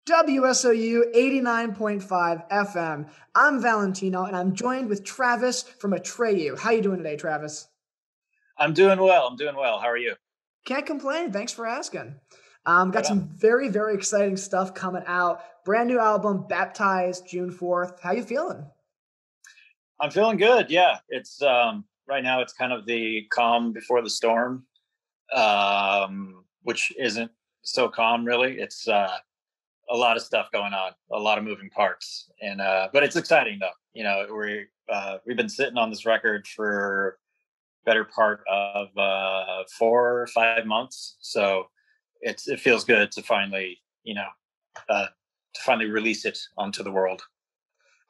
WSOU 89.5 FM. I'm Valentino, and I'm joined with Travis from Atreyu. How you doing today, Travis? I'm doing well. I'm doing well. How are you? Can't complain. Thanks for asking. Got Right on. some very, very exciting stuff coming out. Brand new album, Baptized, June 4th. How you feeling? I'm feeling good. Yeah, it's right now. It's kind of the calm before the storm, which isn't so calm really. It's a lot of stuff going on, a lot of moving parts, and but it's exciting though. You know, we've been sitting on this record for better part of 4 or 5 months, so it feels good to finally release it onto the world.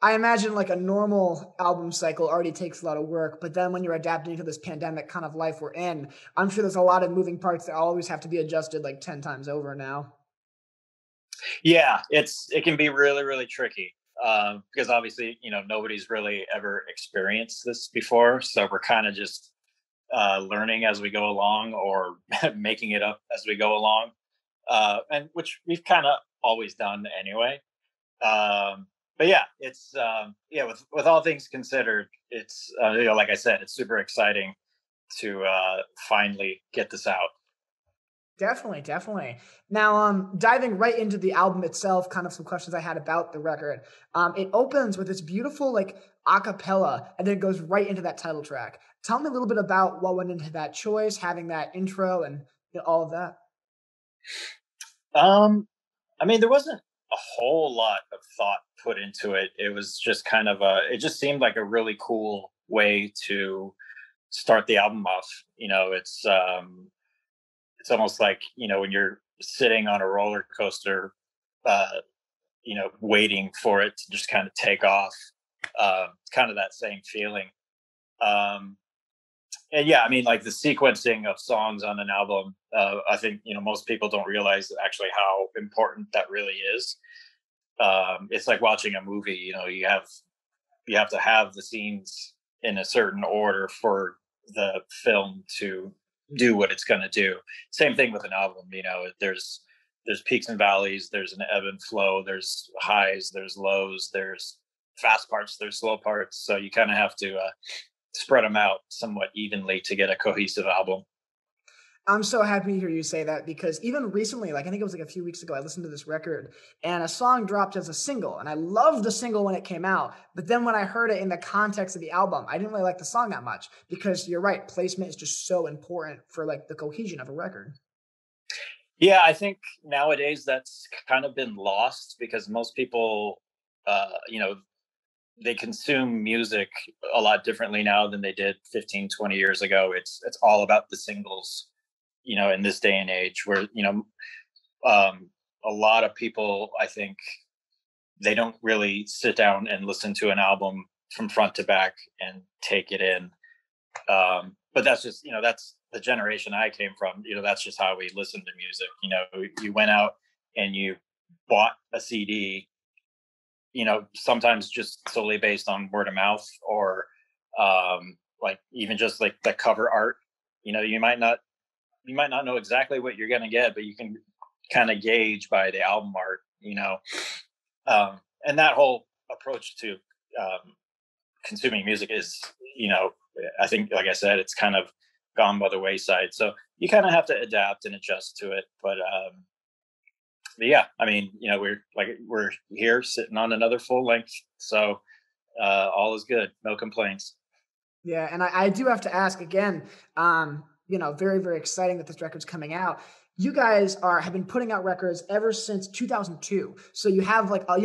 I imagine like a normal album cycle already takes a lot of work, but then when you're adapting to this pandemic kind of life we're in, I'm sure there's a lot of moving parts that always have to be adjusted like 10 times over now. Yeah, it can be really really tricky because obviously nobody's really ever experienced this before, so we're kind of just learning as we go along or making it up as we go along, and which we've kind of always done anyway. But yeah, it's yeah, with all things considered, it's like I said, it's super exciting to finally get this out. Definitely, definitely. Now, diving right into the album itself, kind of some questions I had about the record. It opens with this beautiful like a cappella, and then it goes right into that title track. Tell me a little bit about what went into that choice, having that intro, and all of that. I mean, there wasn't a whole lot of thought put into it. It was just kind of it just seemed like a really cool way to start the album off. It's almost like, when you're sitting on a roller coaster, uh, waiting for it to just kind of take off. Kind of that same feeling. Um, and yeah, I mean, like the sequencing of songs on an album, I think, most people don't realize actually how important that really is. It's like watching a movie. You have to have the scenes in a certain order for the film to do what it's going to do. Same thing with an album. There's peaks and valleys, there's an ebb and flow, there's highs, there's lows, there's fast parts, there's slow parts, so you kind of have to spread them out somewhat evenly to get a cohesive album. I'm so happy to hear you say that because even recently, like I think it was like a few weeks ago, I listened to this record and a song dropped as a single, and I loved the single when it came out. But then when I heard it in the context of the album, I didn't really like the song that much because you're right, placement is just so important for like the cohesion of a record. Yeah, I think nowadays that's kind of been lost because most people, uh, you know, they consume music a lot differently now than they did 15, 20 years ago. It's all about the singles, in this day and age where, a lot of people, I think, they don't really sit down and listen to an album from front to back and take it in. But that's just, that's the generation I came from. That's just how we listened to music. You went out and you bought a CD, sometimes just solely based on word of mouth or like even just like the cover art. You might not know exactly what you're going to get, but you can kind of gauge by the album art. And that whole approach to consuming music is, I think, like I said, it's kind of gone by the wayside. So you kind of have to adapt and adjust to it. But yeah, I mean, we're here sitting on another full length, so all is good, no complaints. Yeah, and I do have to ask again, very, very exciting that this record's coming out. You guys have been putting out records ever since 2002. So you have like a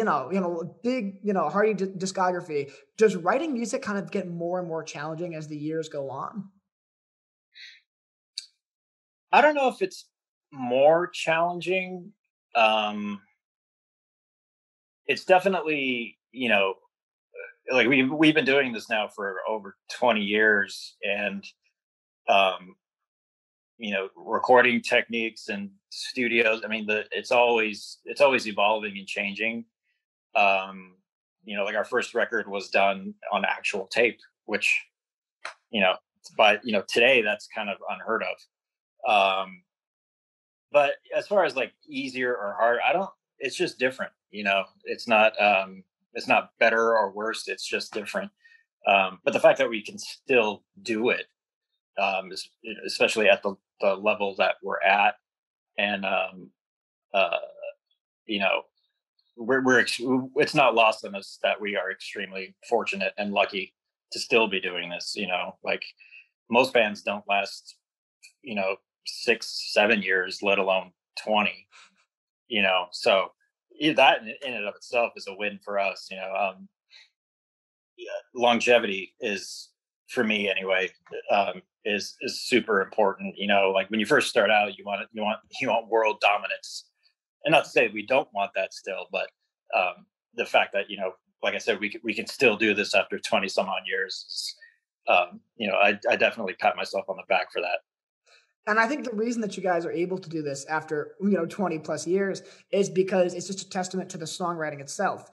big, hearty discography. Does writing music kind of get more and more challenging as the years go on? I don't know if it's more challenging. Um, it's definitely, like we've been doing this now for over 20 years, and um, recording techniques and studios. I mean, it's always evolving and changing. Like our first record was done on actual tape, which but today that's kind of unheard of. But as far as like easier or hard, I don't. It's just different. It's not. It's not better or worse. It's just different. But the fact that we can still do it, especially at the level that we're at, and uh, you know, it's not lost on us that we are extremely fortunate and lucky to still be doing this. Like most bands don't last, 6, 7 years, let alone 20. So that in and of itself is a win for us. Yeah, longevity is, for me anyway, is super important. Like when you first start out, you want world dominance, and not to say we don't want that still, but the fact that like I said, we can still do this after 20 some odd years. I definitely pat myself on the back for that. And I think the reason that you guys are able to do this after 20 plus years is because it's just a testament to the songwriting itself.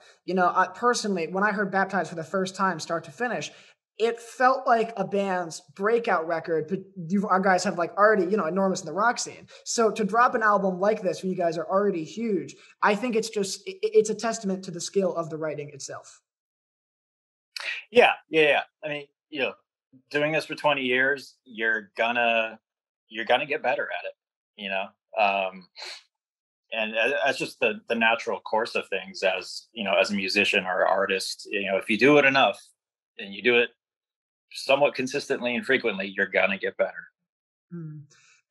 Personally, when I heard "Baptized" for the first time, start to finish, it felt like a band's breakout record. But our guys have like already enormous in the rock scene. So to drop an album like this when you guys are already huge, I think it's a testament to the skill of the writing itself. Yeah. I mean, doing this for 20 years, you're gonna get better at it, and that's just the natural course of things as a musician or artist. If you do it enough and you do it somewhat consistently and frequently, you're gonna get better. Mm.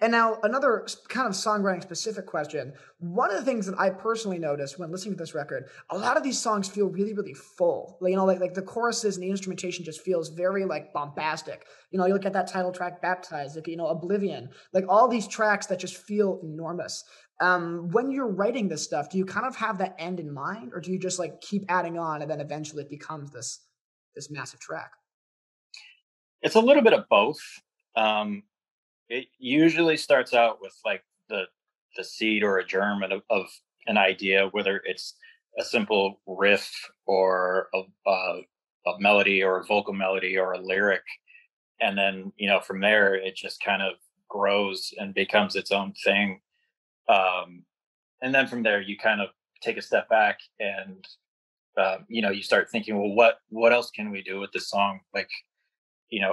And now another kind of songwriting specific question. One of the things that I personally noticed when listening to this record, a lot of these songs feel really, really full. Like the choruses and the instrumentation just feels very like bombastic. You look at that title track, "Baptized," like, "Oblivion," like all these tracks that just feel enormous. When you're writing this stuff, do you kind of have that end in mind, or do you just like keep adding on and then eventually it becomes this massive track? It's a little bit of both. It usually starts out with like the seed or a germ of an idea, whether it's a simple riff or a melody or a vocal melody or a lyric, and then from there it just kind of grows and becomes its own thing. um, and then from there you kind of take a step back and you start thinking, well, what else can we do with this song? Like,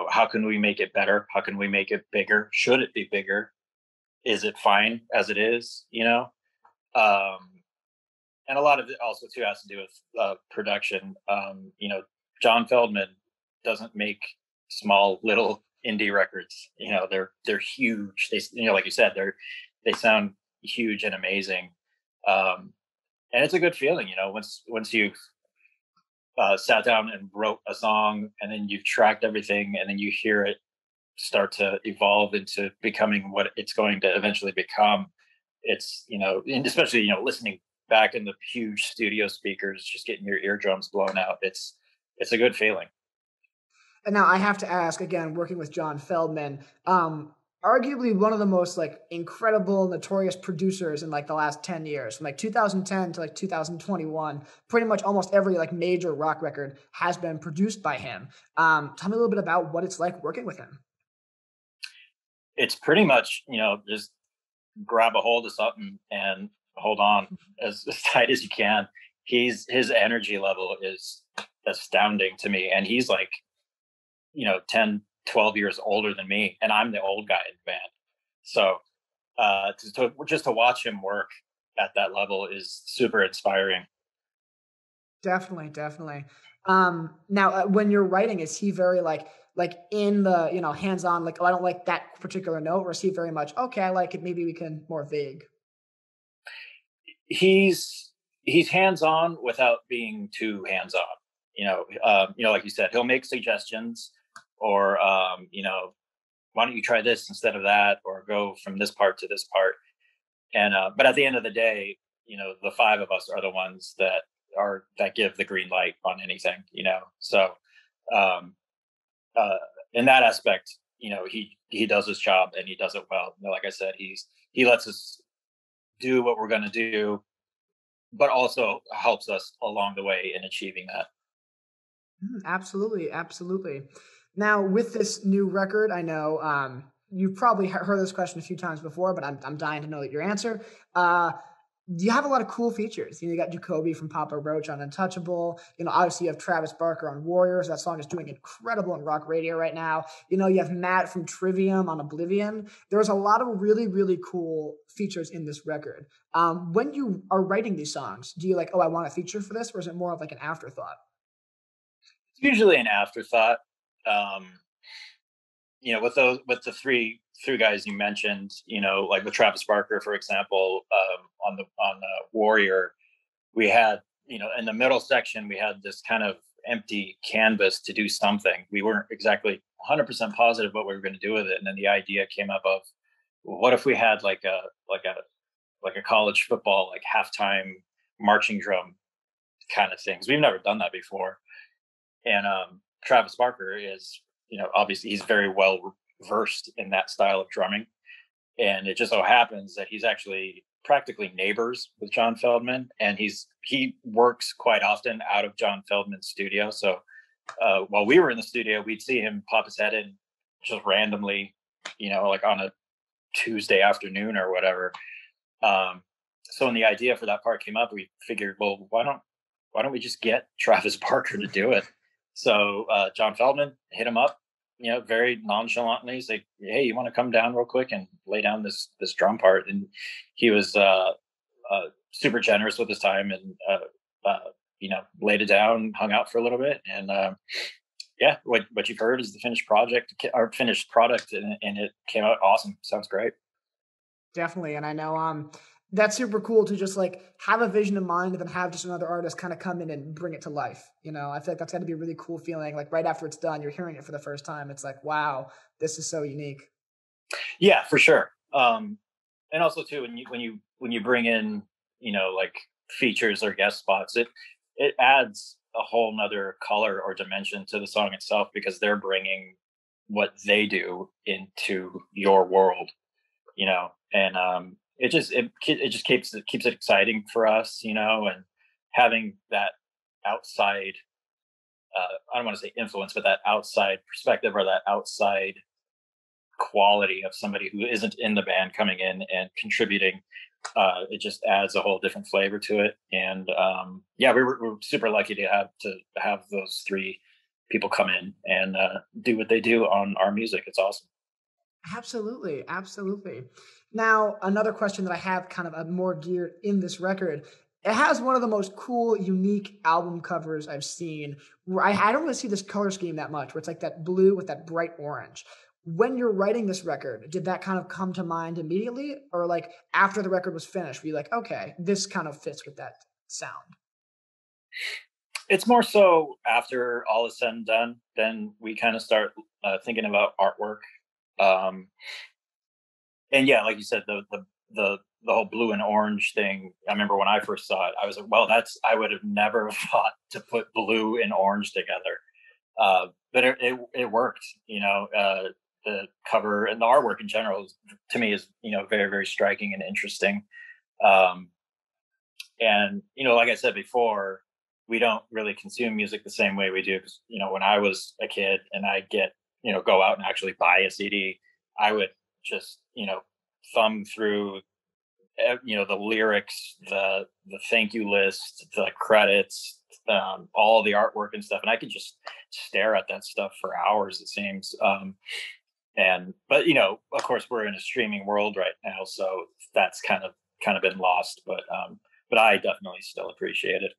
how can we make it better? How can we make it bigger? Should it be bigger? Is it fine as it is? Um, and a lot of it also too has to do with production. John Feldman doesn't make small little indie records. They're huge. They, like you said, they sound huge and amazing. And it's a good feeling, once you've sat down and wrote a song, and then you've tracked everything, and then you hear it start to evolve into becoming what it's going to eventually become. It's and especially listening back in the huge studio speakers, just getting your eardrums blown out. It's a good feeling. And now I have to ask again, working with John Feldman, arguably one of the most like incredible, notorious producers in like the last 10 years, from like 2010 to like 2021. Pretty much almost every like major rock record has been produced by him. Tell me a little bit about what it's like working with him. It's pretty much just grab a hold of something and hold on as tight as you can. His energy level is astounding to me, and he's like 10, 12 years older than me, and I'm the old guy in the band. So just to watch him work at that level is super inspiring. Definitely, definitely. Now, when you're writing, is he very like in the hands on, like, oh, I don't like that particular note, or is he very much, okay, I like it, maybe we can more vague? He's hands on without being too hands on. Like you said, he'll make suggestions, or why don't you try this instead of that, or go from this part to this part. And but at the end of the day, the five of us are the ones that give the green light on anything. So um, uh, in that aspect, he does his job and he does it well. Like I said, he lets us do what we're going to do, but also helps us along the way in achieving that. Absolutely, absolutely. Now, with this new record, I know you've probably heard this question a few times before, but I'm dying to know your answer. Uh, you have a lot of cool features. You got Jacoby from Papa Roach on Untouchable. Obviously you have Travis Barker on Warriors. That song is doing incredible in rock radio right now. You have Matt from Trivium on Oblivion. There's a lot of really, really cool features in this record. When you are writing these songs, do you like, oh, I want a feature for this, or is it more of like an afterthought? It's usually an afterthought. Um, with the three guys you mentioned, like with Travis Barker, for example, on Warrior, we had, in the middle section, we had this kind of empty canvas to do something. We weren't exactly 100% positive what we were going to do with it, and then the idea came up of, well, what if we had like a college football like halftime marching drum kind of things. We've never done that before, and Travis Barker is, obviously he's very well versed in that style of drumming. And it just so happens that he's actually practically neighbors with John Feldman, and he works quite often out of John Feldman's studio. So while we were in the studio, we'd see him pop his head in just randomly, like on a Tuesday afternoon or whatever. So when the idea for that part came up, we figured, well, why don't we just get Travis Barker to do it? So John Feldman hit him up, very nonchalantly. He's like, "Hey, you want to come down real quick and lay down this drum part?" And he was super generous with his time, and laid it down, hung out for a little bit, and yeah, what you've heard is the finished project or finished product, and it came out awesome. Sounds great. Definitely. And I know that's super cool to just like have a vision in mind and then have just another artist kind of come in and bring it to life. I feel like that's got to be a really cool feeling. Like right after it's done, you're hearing it for the first time. It's like, wow, this is so unique. Yeah, for sure. And also too, when you bring in, like features or guest spots, it adds a whole nother color or dimension to the song itself, because they're bringing what they do into your world, and it just keeps it exciting for us, and having that outside, I don't want to say influence, but that outside perspective or that outside quality of somebody who isn't in the band coming in and contributing, it just adds a whole different flavor to it. And yeah, we're super lucky to have those three people come in and do what they do on our music. It's awesome. Absolutely. Absolutely. Now, another question that I have kind of a more geared in this record. It has one of the most cool, unique album covers I've seen. Where I don't really see this color scheme that much, where it's like that blue with that bright orange. When you're writing this record, did that kind of come to mind immediately? Or like after the record was finished, were you like, okay, this kind of fits with that sound? It's more so after all is said and done, then we kind of start thinking about artwork. Um, and yeah, like you said, the whole blue and orange thing. I remember when I first saw it, I was like, well, I would have never thought to put blue and orange together. But it worked, the cover and the artwork in general to me is, very, very striking and interesting. Um, and, like I said before, we don't really consume music the same way we do. 'Cause, when I was a kid and I go out and actually buy a CD, I would just, thumb through, the lyrics, the thank you list, the credits, all the artwork and stuff, and I could just stare at that stuff for hours. It seems. But of course, we're in a streaming world right now, so that's kind of been lost. But I definitely still appreciate it.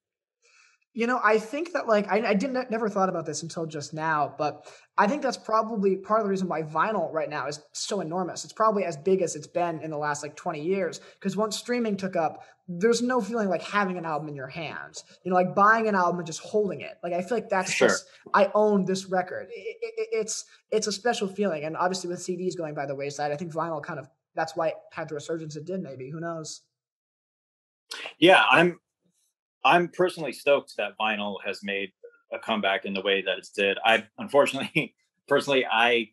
I think that like I didn't never thought about this until just now, but I think that's probably part of the reason why vinyl right now is so enormous. It's probably as big as it's been in the last like 20 years. Because once streaming took up, there's no feeling like having an album in your hands. Like buying an album and just holding it. Like I feel like For that's sure. just I own this record. It's a special feeling, and obviously with CDs going by the wayside, I think vinyl kind of that's why it had the resurgence it did. Maybe who knows? Yeah, I'm personally stoked that vinyl has made a comeback in the way that it's did. I unfortunately, personally, I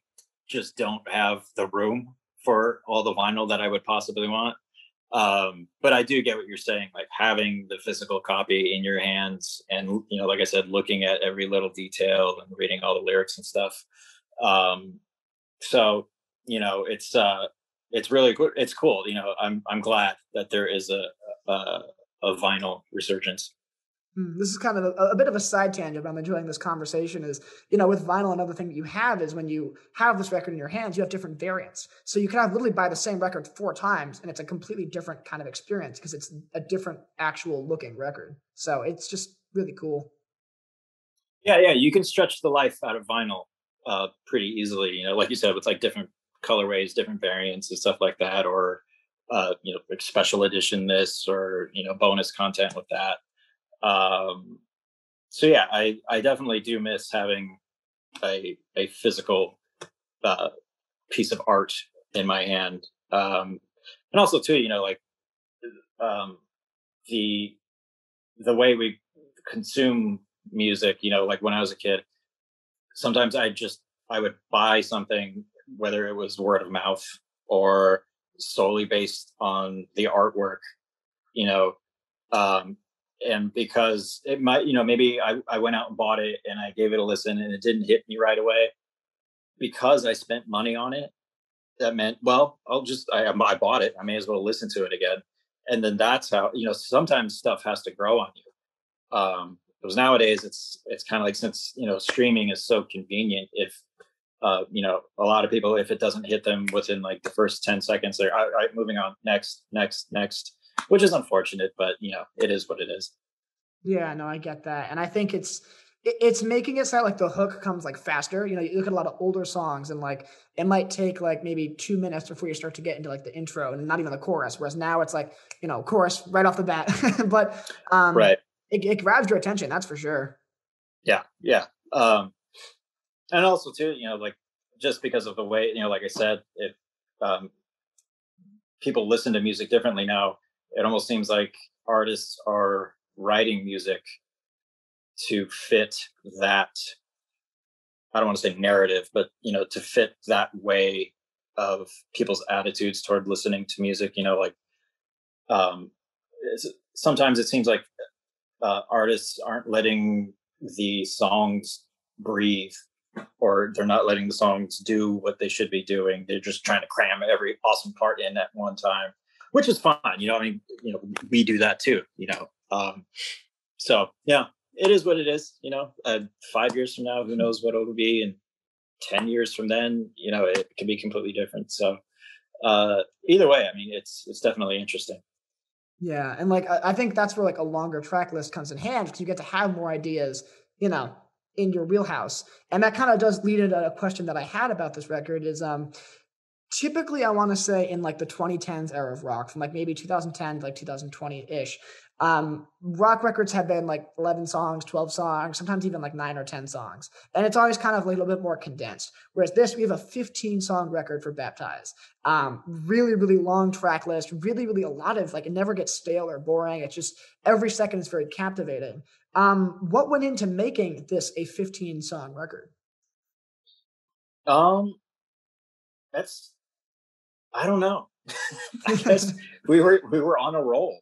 just don't have the room for all the vinyl that I would possibly want. But I do get what you're saying, like having the physical copy in your hands, and like I said, looking at every little detail and reading all the lyrics and stuff. Um, so it's really good. It's cool. I'm glad that there is a, a vinyl resurgence. This is kind of a bit of a side tangent, but I'm enjoying this conversation. Is with vinyl, another thing that you have is when you have this record in your hands, you have different variants. So you can have literally buy the same record 4 times, and it's a completely different kind of experience because it's a different actual looking record. So it's just really cool. Yeah, you can stretch the life out of vinyl pretty easily. Like you said, with like different colorways, different variants, and stuff like that, or like special edition this, or bonus content with that. So yeah, I definitely do miss having a physical uh, piece of art in my hand, and also too, like um, the the way we consume music. Like when I was a kid, sometimes I would buy something, whether it was word of mouth or solely based on the artwork, you know, um, and because it might, maybe I went out and bought it and I gave it a listen and it didn't hit me right away because I spent money on it. That meant, well, I bought it. I may as well listen to it again. And then that's how, sometimes stuff has to grow on you. Because nowadays it's kind of like, since, streaming is so convenient, if, a lot of people, if it doesn't hit them within like the first 10 seconds, they're all right, moving on, next, which is unfortunate, but it is what it is. Yeah, no, I get that, and I think it's making it sound like the hook comes like faster. You look at a lot of older songs, and like it might take like maybe 2 minutes before you start to get into like the intro, and not even the chorus. Whereas now it's like chorus right off the bat, but Right. it grabs your attention. That's for sure. Yeah. And also too, like just because of the way, like I said, if um, people listen to music differently now, it almost seems like artists are writing music to fit that. I don't want to say narrative, but to fit that way of people's attitudes toward listening to music. Like um, sometimes it seems like artists aren't letting the songs breathe, or they're not letting the songs do what they should be doing. They're just trying to cram every awesome part in at one time, which is fine. I mean, we do that too. So yeah, it is what it is. 5 years from now, who knows what it'll be, and 10 years from then, it can be completely different. So either way, I mean, it's definitely interesting. Yeah, and like I think that's where like a longer track list comes in hand because you get to have more ideas, you know, in your wheelhouse. And that kind of does lead into a question that I had about this record is typically I want to say in like the 2010s era of rock, from like maybe 2010 to like 2020-ish, rock records have been like 11 songs, 12 songs, sometimes even like 9 or 10 songs, and it's always kind of like a little bit more condensed. Whereas this, we have a 15-song record for Baptize. Really really long track list, really a lot of like, it never gets stale or boring. It's just every second is very captivating. What went into making this a 15-song record? um that's I don't know. I guess we were on a roll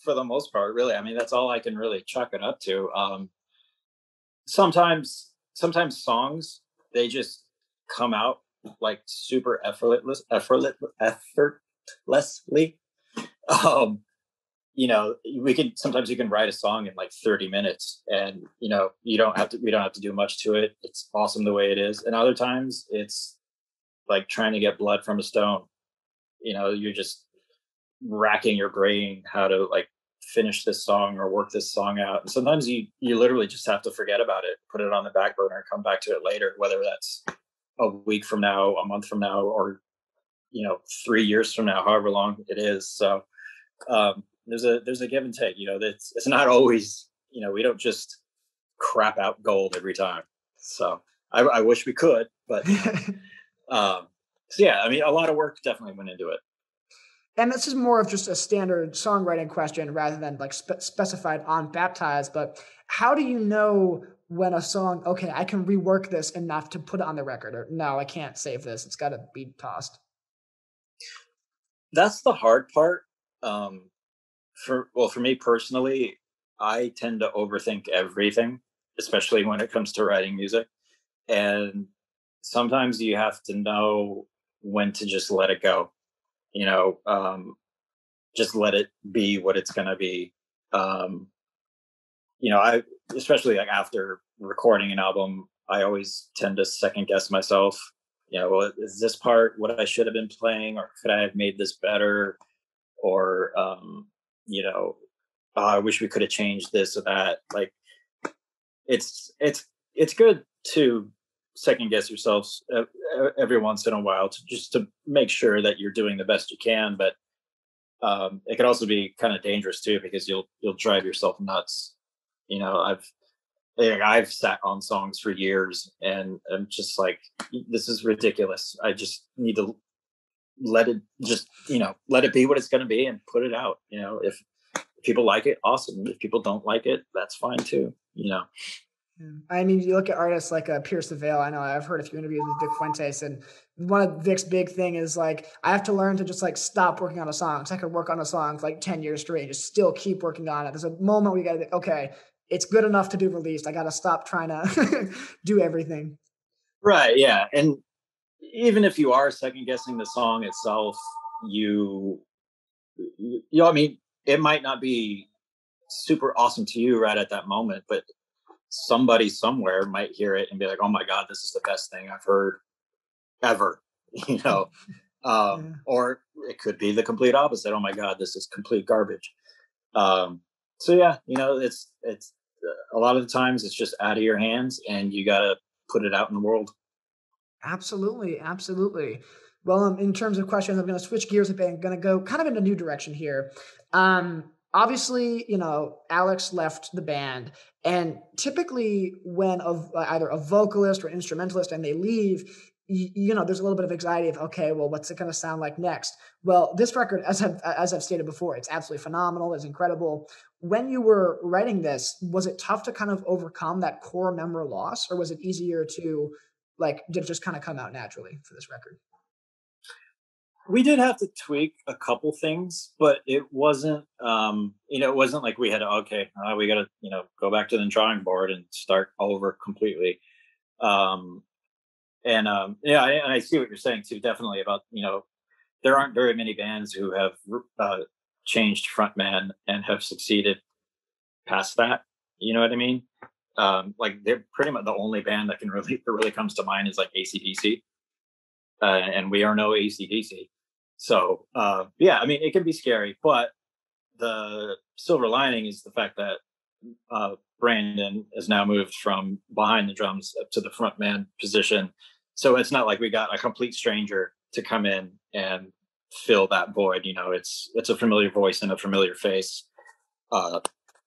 for the most part, really. I mean, that's all I can really chuck it up to. Sometimes songs, they just come out like super effortlessly. Um, sometimes you can write a song in like 30 minutes, and we don't have to do much to it. It's awesome the way it is. And other times it's like trying to get blood from a stone. You're just racking your brain how to like finish this song or work this song out. And sometimes you literally just have to forget about it, put it on the back burner, come back to it later, whether that's a week from now, a month from now, or 3 years from now, however long it is. So there's a give and take. It's not always, we don't just crap out gold every time. So I wish we could, but so yeah, I mean, a lot of work definitely went into it. And this is more of just a standard songwriting question rather than like specified on Baptized. But how do you know when a song, okay, I can rework this enough to put it on the record, or no, I can't save this, it's got to be tossed? That's the hard part. Um, for me personally, I tend to overthink everything, especially when it comes to writing music. And sometimes you have to know when to just let it go, you know, just let it be what it's going to be. Um, I, especially like after recording an album, I always tend to second guess myself. Well, is this part what I should have been playing, or could I have made this better? Or, you know, oh, I wish we could have changed this or that. Like, it's good to second guess yourselves every once in a while, to just to make sure that you're doing the best you can. But it can also be kind of dangerous too, because you'll drive yourself nuts. I've I've sat on songs for years, and I'm just like, this is ridiculous. I just need to let it just, let it be what it's going to be and put it out. If people like it, awesome. If people don't like it, that's fine too. I mean, you look at artists like Pierce the Veil. I know I've heard a few interviews with Vic Fuentes, and one of Vic's big thing is like, I have to learn to just like stop working on a song. So I could work on a song for like 10 years straight and just still keep working on it. There's a moment where you got to be, okay, it's good enough to be released. I got to stop trying to do everything. Right. Yeah. And even if you are second guessing the song itself, I mean, it might not be super awesome to you right at that moment, but somebody somewhere might hear it and be like, "Oh my god, this is the best thing I've heard ever." you know Yeah. or it could be the complete opposite. "Oh my god, this is complete garbage." So yeah, it's a lot of the times it's just out of your hands, and you got to put it out in the world. Absolutely, absolutely. Well, in terms of questions, I'm going to switch gears a bit. I'm going to go kind of in a new direction here. Obviously, Alex left the band, and typically when either a vocalist or instrumentalist and they leave, there's a little bit of anxiety of, okay, well, what's it going to sound like next? Well, this record, as I've stated before, it's absolutely phenomenal. It's incredible. When you were writing this, was it tough to kind of overcome that core member loss, or was it easier to like did it just kind of come out naturally for this record? We did have to tweak a couple things, but it wasn't like we had to, okay, we got to, go back to the drawing board and start over completely. Um, yeah, and I see what you're saying too, definitely about, there aren't very many bands who have uh, changed frontman and have succeeded past that. You know what I mean? Like, they're pretty much the only band that really comes to mind is like ACDC, and we are no ACDC. So yeah, I mean, it can be scary, but the silver lining is the fact that Brandon has now moved from behind the drums up to the front man position. So it's not like we got a complete stranger to come in and fill that void. It's a familiar voice and a familiar face uh,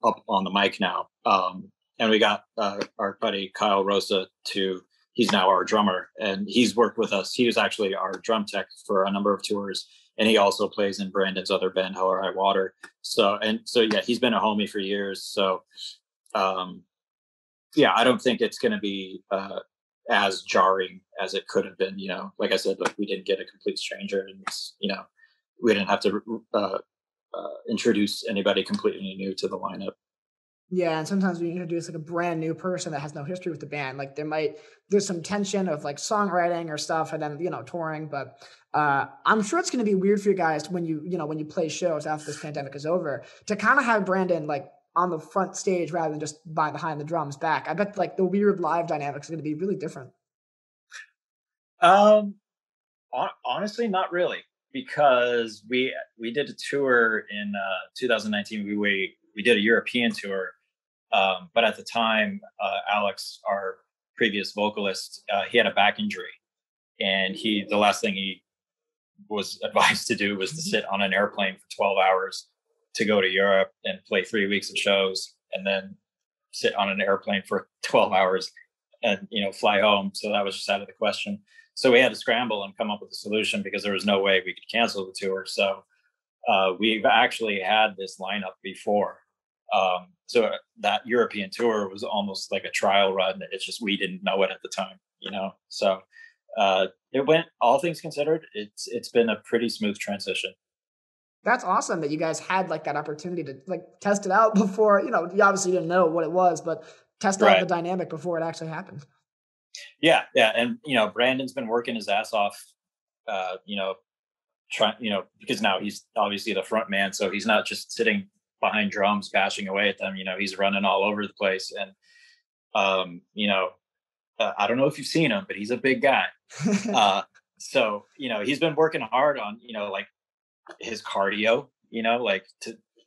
up on the mic now. And we got our buddy Kyle Rosa to. He's now our drummer, and he's worked with us. He was actually our drum tech for a number of tours, and he also plays in Brandon's other band, Hell or High Water. So yeah, he's been a homie for years. So um, yeah, I don't think it's going to be as jarring as it could have been. Like I said, like, we didn't get a complete stranger, and we didn't have to introduce anybody completely new to the lineup. Yeah, and sometimes we introduce like a brand new person that has no history with the band. Like there's some tension of like songwriting or stuff, and then touring. But I'm sure it's going to be weird for you guys when you play shows after this pandemic is over to kind of have Brandon like on the front stage rather than just behind the drums back. I bet like the weird live dynamics is going to be really different. Um, Honestly, not really, because we did a tour in 2019. We did a European tour, but at the time, Alex, our previous vocalist, he had a back injury, and the last thing he was advised to do was to sit on an airplane for 12 hours to go to Europe and play 3 weeks of shows, and then sit on an airplane for 12 hours and fly home. So that was just out of the question. So we had to scramble and come up with a solution, because there was no way we could cancel the tour. So we've actually had this lineup before. So that European tour was almost like a trial run. It's just we didn't know it at the time. So it went, all things considered, it's been a pretty smooth transition. That's awesome that you guys had like that opportunity to like test it out before. You obviously didn't know what it was, but test out the Right. dynamic before it actually happened. Yeah, yeah, and Brandon's been working his ass off. Trying, because now he's obviously the front man, so he's not just sitting behind drums bashing away at them. He's running all over the place, and I don't know if you've seen him, but he's a big guy. So he's been working hard on like his cardio. Like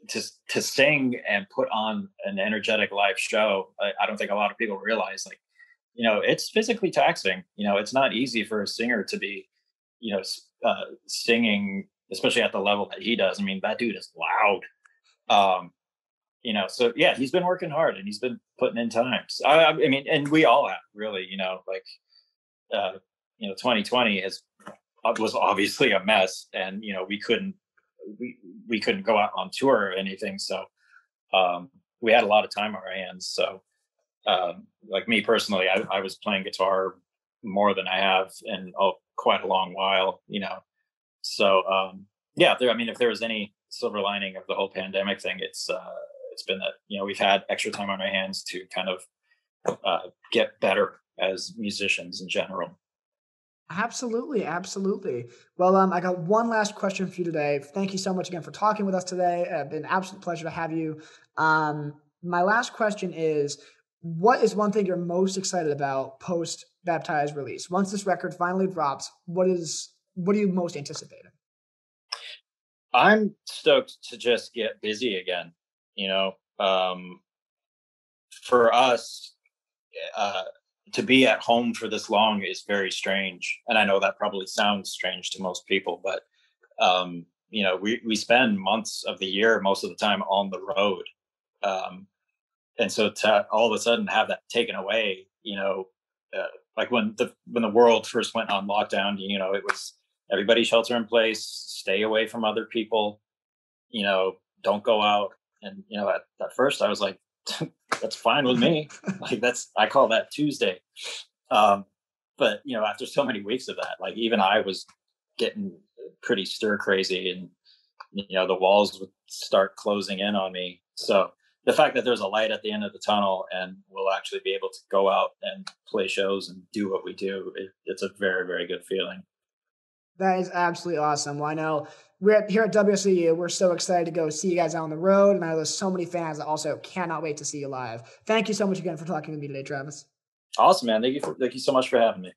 to sing and put on an energetic live show. I don't think a lot of people realize, like, it's physically taxing. It's not easy for a singer to be, singing, especially at the level that he does. I mean, that dude is loud. So yeah, he's been working hard and he's been putting in times. I mean, and we all have really, like, 2020 was obviously a mess, and we couldn't go out on tour or anything. So we had a lot of time on our hands. So like me personally, I was playing guitar more than I have in quite a long while, So yeah, I mean, if there was any silver lining of the whole pandemic thing, it's been that we've had extra time on our hands to kind of get better as musicians in general. Absolutely, absolutely. Well, I got one last question for you today. Thank you so much again for talking with us today. Been an absolute pleasure to have you. My last question is, what is one thing you're most excited about post Baptized release? Once this record finally drops, what are you most anticipating? I'm stoked to just get busy again. For us, to be at home for this long is very strange, and I know that probably sounds strange to most people, but we spend months of the year, most of the time, on the road, and so to all of a sudden have that taken away, like when the world first went on lockdown, it was everybody shelter in place, stay away from other people, don't go out, and at first I was like, that's fine with me. Like I call that Tuesday. But after so many weeks of that, like even I was getting pretty stir crazy, and the walls would start closing in on me. So the fact that there's a light at the end of the tunnel and we'll actually be able to go out and play shows and do what we do, it's a very, very good feeling. That is absolutely awesome. Well, I know we're here at WSOU. We're so excited to go see you guys out on the road, and I know there's so many fans that also cannot wait to see you live. Thank you so much again for talking with me today, Travis. Awesome, man. Thank you so much for having me.